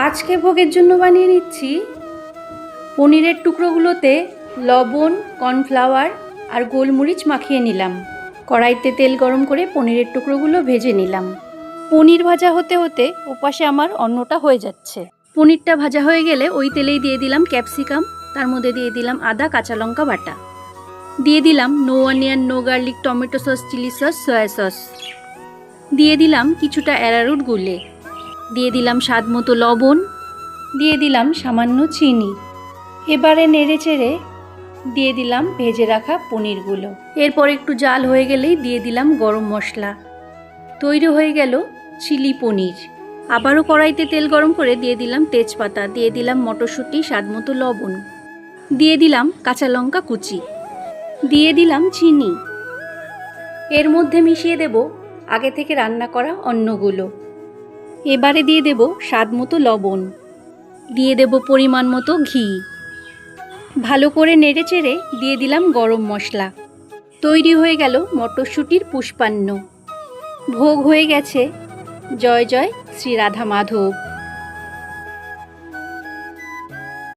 আজকে ভোগের জন্য বানিয়ে নিচ্ছি পনিরের টুকরোগুলোতে লবণ, কর্নফ্লাওয়ার আর গোলমরিচ মাখিয়ে নিলাম। কড়াইতে তেল গরম করে পনিরের টুকরোগুলো ভেজে নিলাম। পনির ভাজা হতে হতে ওপাশে আমার অন্নটা হয়ে যাচ্ছে। পনিরটা ভাজা হয়ে গেলে ওই তেলেই দিয়ে দিলাম ক্যাপসিকাম, তার মধ্যে দিয়ে দিলাম আদা, কাঁচা লঙ্কা বাটা, দিয়ে দিলাম no onion, no garlic, tomato sauce, chilli sauce, soya sauce, দিয়ে দিলাম কিছুটা অ্যারারুট গুলে, দিয়ে দিলাম স্বাদ মতো লবণ, দিয়ে দিলাম সামান্য চিনি। এবারে নেড়ে চেড়ে দিয়ে দিলাম ভেজে রাখা পনিরগুলো। এরপর একটু জাল হয়ে গেলেই দিয়ে দিলাম গরম মশলা। তৈরি হয়ে গেল চিলি পনির। আবারও কড়াইতে তেল গরম করে দিয়ে দিলাম তেজপাতা, দিয়ে দিলাম মটরশুঁটি, স্বাদ মতো লবণ, দিয়ে দিলাম কাঁচা লঙ্কা কুচি, দিয়ে দিলাম চিনি। এর মধ্যে মিশিয়ে দেব আগে থেকে রান্না করা অন্নগুলো। এবারে দিয়ে দেব স্বাদ মতো লবণ, দিয়ে দেব পরিমাণ মতো ঘি। ভালো করে নেড়ে চেড়ে দিয়ে দিলাম গরম মশলা। তৈরি হয়ে গেল মটরশুঁটির পুষ্পান্ন। ভোগ হয়ে গেছে। জয় জয় শ্রী রাধা মাধব।